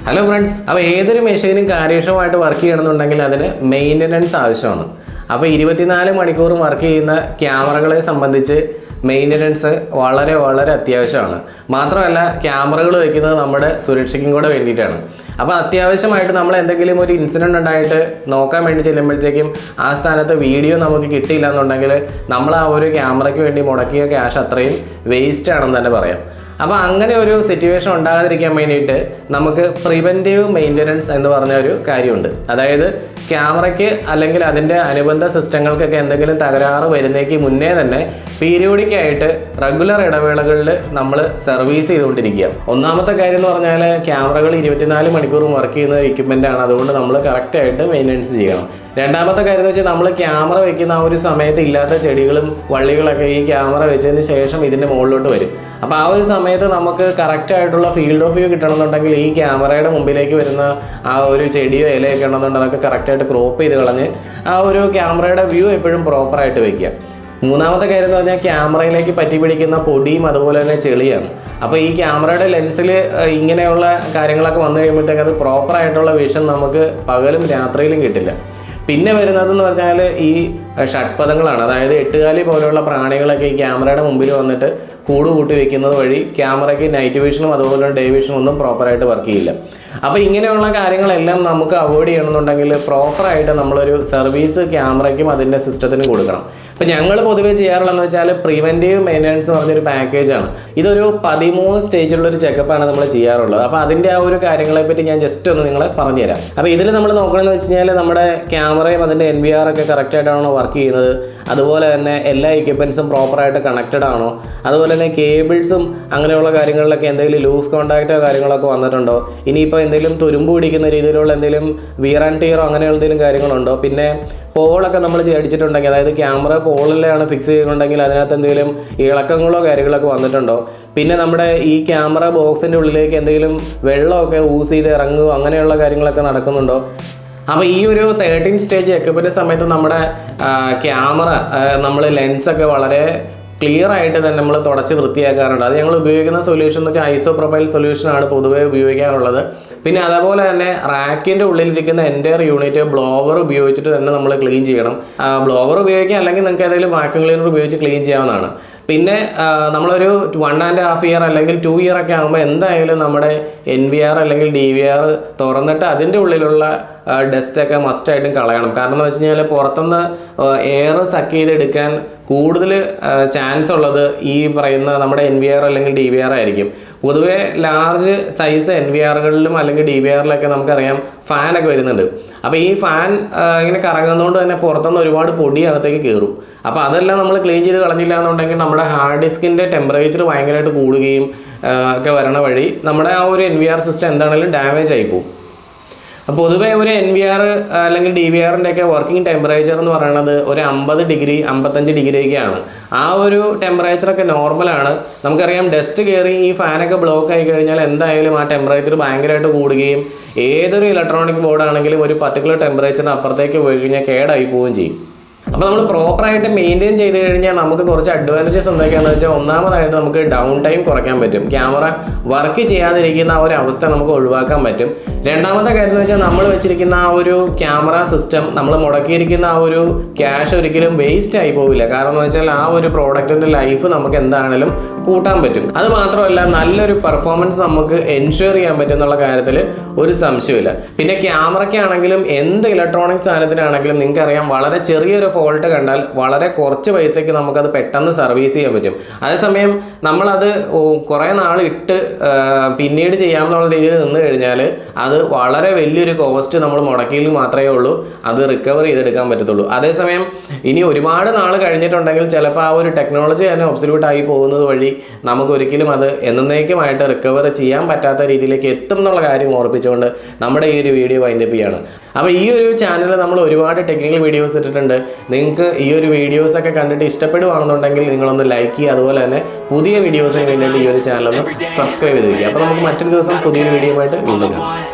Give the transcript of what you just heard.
Hello friends, അപ്പോൾ ഏതൊരു മെഷീനും കാര്യക്ഷമമായിട്ട് വർക്ക് ചെയ്യണമെന്നുണ്ടെങ്കിൽ അതിന് മെയിൻ്റനൻസ് ആവശ്യമാണ്. അപ്പോൾ 24 മണിക്കൂറും വർക്ക് ചെയ്യുന്ന ക്യാമറകളെ സംബന്ധിച്ച് മെയിൻ്റനൻസ് വളരെ വളരെ അത്യാവശ്യമാണ്. മാത്രമല്ല, ക്യാമറകൾ വയ്ക്കുന്നത് നമ്മുടെ സുരക്ഷയ്ക്കും കൂടെ വേണ്ടിയിട്ടാണ്. അപ്പോൾ അത്യാവശ്യമായിട്ട് നമ്മൾ എന്തെങ്കിലും ഒരു ഇൻസിഡൻറ്റ് ഉണ്ടായിട്ട് നോക്കാൻ വേണ്ടി ചെല്ലുമ്പോഴത്തേക്കും ആ സ്ഥാനത്ത് വീഡിയോ നമുക്ക് കിട്ടിയില്ല എന്നുണ്ടെങ്കിൽ നമ്മൾ ആ ഒരു ക്യാമറയ്ക്ക് വേണ്ടി മുടക്കിയ ക്യാഷ് അത്രയും വേസ്റ്റ് ആണെന്ന് തന്നെ പറയാം. അപ്പോൾ അങ്ങനെ ഒരു സിറ്റുവേഷൻ ഉണ്ടാകാതിരിക്കാൻ വേണ്ടിയിട്ട് നമുക്ക് പ്രിവെൻറ്റീവ് മെയിൻ്റനൻസ് എന്ന് പറഞ്ഞ ഒരു കാര്യമുണ്ട്. അതായത് ക്യാമറയ്ക്ക് അല്ലെങ്കിൽ അതിൻ്റെ അനുബന്ധ സിസ്റ്റങ്ങൾക്കൊക്കെ എന്തെങ്കിലും തകരാറ് വരുന്നേക്ക് മുന്നേ തന്നെ പീരിയോഡിക്കായിട്ട് റെഗുലർ ഇടവേളകളിൽ നമ്മൾ സർവീസ് ചെയ്തുകൊണ്ടിരിക്കുക. ഒന്നാമത്തെ കാര്യം എന്ന് പറഞ്ഞാൽ ക്യാമറകൾ 24 മണിക്കൂറും വർക്ക് ചെയ്യുന്ന എക്യുപ്മെൻ്റ് ആണ്. അതുകൊണ്ട് നമ്മൾ കറക്റ്റായിട്ട് മെയിൻ്റനൻസ് ചെയ്യണം. രണ്ടാമത്തെ കാര്യം എന്ന് വെച്ചാൽ നമ്മൾ ക്യാമറ വയ്ക്കുന്ന ആ ഒരു സമയത്ത് ഇല്ലാത്ത ചെടികളും വള്ളികളൊക്കെ ഈ ക്യാമറ വെച്ചതിന് ശേഷം ഇതിൻ്റെ മുകളിലോട്ട് വരും. അപ്പോൾ ആ ഒരു സമയത്ത് നമുക്ക് കറക്റ്റായിട്ടുള്ള ഫീൽഡ് ഓഫ് വ്യൂ കിട്ടണമെന്നുണ്ടെങ്കിൽ ഈ ക്യാമറയുടെ മുമ്പിലേക്ക് വരുന്ന ആ ഒരു ചെടിയോ ഇലയൊക്കെ ഉണ്ടെന്നുണ്ടെങ്കിൽ അതൊക്കെ കറക്റ്റായിട്ട് ക്രോപ്പ് ചെയ്ത് കളഞ്ഞ് ആ ഒരു ക്യാമറയുടെ വ്യൂ എപ്പോഴും പ്രോപ്പറായിട്ട് വയ്ക്കുക. മൂന്നാമത്തെ കാര്യം എന്ന് പറഞ്ഞാൽ ക്യാമറയിലേക്ക് പറ്റി പിടിക്കുന്ന പൊടിയും അതുപോലെ തന്നെ ചെളിയാണ്. അപ്പോൾ ഈ ക്യാമറയുടെ ലെൻസിൽ ഇങ്ങനെയുള്ള കാര്യങ്ങളൊക്കെ വന്നു കഴിയുമ്പോഴത്തേക്ക് അത് പ്രോപ്പറായിട്ടുള്ള വിഷൻ നമുക്ക് പകലും രാത്രിയിലും കിട്ടില്ല. പിന്നെ വരുന്നതെന്ന് പറഞ്ഞാൽ ഈ ഷഡ്പദങ്ങളാണ്. അതായത് എട്ടുകാലി പോലെയുള്ള പ്രാണികളൊക്കെ ഈ ക്യാമറയുടെ മുമ്പിൽ വന്നിട്ട് കൂട് കൂട്ടി വെക്കുന്നത് വഴി ക്യാമറയ്ക്ക് നൈറ്റ് വിഷനും അതുപോലെ ഡേ വിഷനും ഒന്നും പ്രോപ്പറായിട്ട് വർക്ക് ചെയ്യില്ല. അപ്പോൾ ഇങ്ങനെയുള്ള കാര്യങ്ങളെല്ലാം നമുക്ക് അവോയ്ഡ് ചെയ്യണമെന്നുണ്ടെങ്കിൽ പ്രോപ്പറായിട്ട് നമ്മളൊരു സർവീസ് ക്യാമറയ്ക്കും അതിൻ്റെ സിസ്റ്റത്തിനും കൊടുക്കണം. അപ്പോൾ ഞങ്ങൾ പൊതുവേ ചെയ്യാറുള്ളതെന്ന് വെച്ചാൽ പ്രിവെൻറ്റീവ് മെയിൻ്റനൻസ് എന്ന് പറഞ്ഞൊരു പാക്കേജാണ്. ഇതൊരു 13 സ്റ്റേജിലുള്ളൊരു ചെക്കപ്പാണ് നമ്മൾ ചെയ്യാറുള്ളത്. അപ്പോൾ അതിൻ്റെ ആ ഒരു കാര്യങ്ങളെപ്പറ്റി ഞാൻ ജസ്റ്റ് ഒന്ന് നിങ്ങളെ പറഞ്ഞുതരാം. അപ്പോൾ ഇതിൽ നമ്മൾ നോക്കണമെന്ന് വെച്ച് കഴിഞ്ഞാൽ നമ്മുടെ ക്യാമറയും അതിൻ്റെ NVR ഒക്കെ കറക്റ്റായിട്ടാണോ വർക്ക് ചെയ്യുന്നത്, അതുപോലെ തന്നെ എല്ലാ എക്യുപ്മെൻറ്റ്സും പ്രോപ്പറായിട്ട് കണക്റ്റഡ് ആണോ, അതുപോലെ തന്നെ കേബിൾസും അങ്ങനെയുള്ള കാര്യങ്ങളിലൊക്കെ എന്തെങ്കിലും ലൂസ് കോൺടാക്റ്റോ കാര്യങ്ങളൊക്കെ വന്നിട്ടുണ്ടോ, ഇനിയിപ്പോൾ എന്തെങ്കിലും തുരുമ്പ് പിടിക്കുന്ന രീതിയിലുള്ള എന്തെങ്കിലും വിയർ ആൻഡ് ടിയറോ അങ്ങനെ എന്തെങ്കിലും കാര്യങ്ങളുണ്ടോ, പിന്നെ പോളൊക്കെ നമ്മൾ അടിച്ചിട്ടുണ്ടെങ്കിൽ അതായത് ക്യാമറ പോളിലാണ് ഫിക്സ് ചെയ്തിട്ടുണ്ടെങ്കിൽ അതിനകത്ത് എന്തെങ്കിലും ഇളക്കങ്ങളോ കാര്യങ്ങളൊക്കെ വന്നിട്ടുണ്ടോ, പിന്നെ നമ്മുടെ ഈ ക്യാമറ ബോക്സിൻ്റെ ഉള്ളിലേക്ക് എന്തെങ്കിലും വെള്ളമൊക്കെ യൂസ് ചെയ്ത് ഇറങ്ങുകയോ അങ്ങനെയുള്ള കാര്യങ്ങളൊക്കെ നടക്കുന്നുണ്ടോ. അപ്പോൾ ഈ ഒരു 13 സ്റ്റേജ് എക്യുപ്മെൻ്റ് സമയത്ത് നമ്മുടെ ക്യാമറ നമ്മൾ ലെൻസൊക്കെ വളരെ ക്ലിയർ ആയിട്ട് തന്നെ നമ്മൾ തുടച്ച് വൃത്തിയാക്കാറുണ്ട്. അത് ഞങ്ങൾ ഉപയോഗിക്കുന്ന സൊല്യൂഷൻ എന്ന് വെച്ചാൽ ഐസോപ്രൊപ്പൈൽ സൊല്യൂഷനാണ് പൊതുവേ ഉപയോഗിക്കാറുള്ളത്. പിന്നെ അതേപോലെ തന്നെ റാക്കിൻ്റെ ഉള്ളിലിരിക്കുന്ന എൻ്റയർ യൂണിറ്റ് ബ്ലോവർ ഉപയോഗിച്ചിട്ട് തന്നെ നമ്മൾ ക്ലീൻ ചെയ്യണം. ബ്ലോവർ ഉപയോഗിക്കാം, അല്ലെങ്കിൽ നിങ്ങൾക്ക് ഏതെങ്കിലും വാക്യൂം ക്ലീനർ ഉപയോഗിച്ച് ക്ലീൻ ചെയ്യാവുന്നതാണ്. പിന്നെ നമ്മളൊരു 1.5 ഇയർ അല്ലെങ്കിൽ 2 ഇയർ ഒക്കെ ആകുമ്പോൾ എന്തായാലും നമ്മുടെ NVR അല്ലെങ്കിൽ DVR തുറന്നിട്ട് അതിൻ്റെ ഉള്ളിലുള്ള ഡസ്റ്റൊക്കെ മസ്റ്റായിട്ടും കളയണം. കാരണം എന്ന് വെച്ച് കഴിഞ്ഞാൽ പുറത്തുനിന്ന് എയർ സക്ക് ചെയ്തെടുക്കാൻ കൂടുതൽ ചാൻസ് ഉള്ളത് ഈ പറയുന്ന നമ്മുടെ NVR അല്ലെങ്കിൽ DVR ആയിരിക്കും. പൊതുവേ ലാർജ് സൈസ് NVRകളിലും അല്ലെങ്കിൽ DVRലൊക്കെ നമുക്കറിയാം ഫാനൊക്കെ വരുന്നുണ്ട്. അപ്പോൾ ഈ ഫാൻ ഇങ്ങനെ കറങ്ങുന്നതുകൊണ്ട് തന്നെ പുറത്തുനിന്ന് ഒരുപാട് പൊടി അകത്തേക്ക് കയറും. അപ്പോൾ അതെല്ലാം നമ്മൾ ക്ലീൻ ചെയ്ത് കളഞ്ഞില്ല എന്നുണ്ടെങ്കിൽ നമ്മുടെ ഹാർഡ് ഡിസ്കിൻ്റെ ടെമ്പറേച്ചർ ഭയങ്കരമായിട്ട് കൂടുകയും ഒക്കെ വരണ വഴി നമ്മുടെ ആ ഒരു NVR സിസ്റ്റം എന്താണെങ്കിലും ഡാമേജ് ആയിപ്പോവും. അപ്പോൾ പൊതുവേ ഒരു NVR അല്ലെങ്കിൽ DVRൻ്റെ ഒക്കെ വർക്കിംഗ് ടെമ്പറേച്ചർ എന്ന് പറയുന്നത് ഒരു 50 ഡിഗ്രി 55 ഡിഗ്രിയൊക്കെയാണ്. ആ ഒരു ടെമ്പറേച്ചറൊക്കെ നോർമലാണ്. നമുക്കറിയാം ഡസ്റ്റ് കയറി ഈ ഫാനൊക്കെ ബ്ലോക്ക് ആയി കഴിഞ്ഞാൽ എന്തായാലും ആ ടെമ്പറേച്ചർ ഭയങ്കരമായിട്ട് കൂടുകയും ഏതൊരു ഇലക്ട്രോണിക് ബോർഡാണെങ്കിലും ഒരു പർട്ടിക്കുലർ ടെമ്പറേച്ചറിന് അപ്പുറത്തേക്ക് പോയി കഴിഞ്ഞാൽ കേടായി പോവുകയും ചെയ്യും. അപ്പോൾ നമ്മൾ പ്രോപ്പറായിട്ട് മെയിൻറ്റെയിൻ ചെയ്ത് കഴിഞ്ഞാൽ നമുക്ക് കുറച്ച് അഡ്വാൻറ്റേജസ് എന്തൊക്കെയാണെന്ന് വെച്ചാൽ, ഒന്നാമതായിട്ട് നമുക്ക് ഡൗൺ ടൈം കുറയ്ക്കാൻ പറ്റും. ക്യാമറ വർക്ക് ചെയ്യാതിരിക്കുന്ന ആ ഒരു അവസ്ഥ നമുക്ക് ഒഴിവാക്കാൻ പറ്റും. രണ്ടാമത്തെ കാര്യം എന്ന് വെച്ചാൽ നമ്മൾ വെച്ചിരിക്കുന്ന ആ ഒരു ക്യാമറ സിസ്റ്റം, നമ്മൾ മുടക്കിയിരിക്കുന്ന ആ ഒരു ക്യാഷ് ഒരിക്കലും വേസ്റ്റ് ആയി പോവില്ല. കാരണം എന്ന് വെച്ചാൽ ആ ഒരു പ്രോഡക്റ്റിൻ്റെ ലൈഫ് നമുക്ക് എന്താണെങ്കിലും കൂട്ടാൻ പറ്റും. അത് മാത്രമല്ല, നല്ലൊരു പെർഫോമൻസ് നമുക്ക് എൻഷുർ ചെയ്യാൻ പറ്റും എന്നുള്ള കാര്യത്തിൽ ഒരു സംശയമില്ല. പിന്നെ ക്യാമറയ്ക്കാണെങ്കിലും എന്ത് ഇലക്ട്രോണിക് സാധനത്തിനാണെങ്കിലും നിങ്ങൾക്കറിയാം വളരെ ചെറിയൊരു ഫോൾട്ട് കണ്ടാൽ വളരെ കുറച്ച് പൈസയ്ക്ക് നമുക്കത് പെട്ടെന്ന് സർവീസ് ചെയ്യാൻ പറ്റും. അതേസമയം നമ്മളത് കുറേ നാൾ ഇട്ട് പിന്നീട് ചെയ്യാമെന്നുള്ള രീതിയിൽ നിന്ന് കഴിഞ്ഞാൽ അത് വളരെ വലിയൊരു കോസ്റ്റ് നമ്മൾ മുടക്കിയിൽ മാത്രമേ ഉള്ളൂ അത് റിക്കവർ ചെയ്തെടുക്കാൻ പറ്റത്തുള്ളൂ. അതേസമയം ഇനി ഒരുപാട് നാൾ കഴിഞ്ഞിട്ടുണ്ടെങ്കിൽ ചിലപ്പോൾ ആ ഒരു ടെക്നോളജി തന്നെ ഒബ്സല്യൂട്ട് ആയി പോകുന്നത് വഴി നമുക്ക് ഒരിക്കലും അത് എന്നേക്കുമായിട്ട് റിക്കവർ ചെയ്യാൻ പറ്റാത്ത രീതിയിലേക്ക് എത്തും എന്നുള്ള കാര്യം ഓർപ്പിച്ചുകൊണ്ട് നമ്മുടെ ഈ ഒരു വീഡിയോ വൈൻഡപ്പ് ചെയ്യാണ്. അപ്പോൾ ഈ ഒരു ചാനലിൽ നമ്മൾ ഒരുപാട് ടെക്നിക്കൽ വീഡിയോസ് ഇട്ടിട്ടുണ്ട്. നിങ്ങൾക്ക് ഈ ഒരു വീഡിയോസൊക്കെ കണ്ടിട്ട് ഇഷ്ടപ്പെടുവാണെന്നുണ്ടെങ്കിൽ നിങ്ങളൊന്ന് ലൈക്ക് ചെയ്യുക. അതുപോലെ തന്നെ പുതിയ വീഡിയോസിന് വേണ്ടിയിട്ട് ഈ ഒരു ചാനലൊന്ന് സബ്സ്ക്രൈബ് ചെയ്തിരിക്കുക. അപ്പോൾ നമുക്ക് മറ്റൊരു ദിവസം പുതിയൊരു വീഡിയോ ആയിട്ട് വീണ്ടും കാണാം.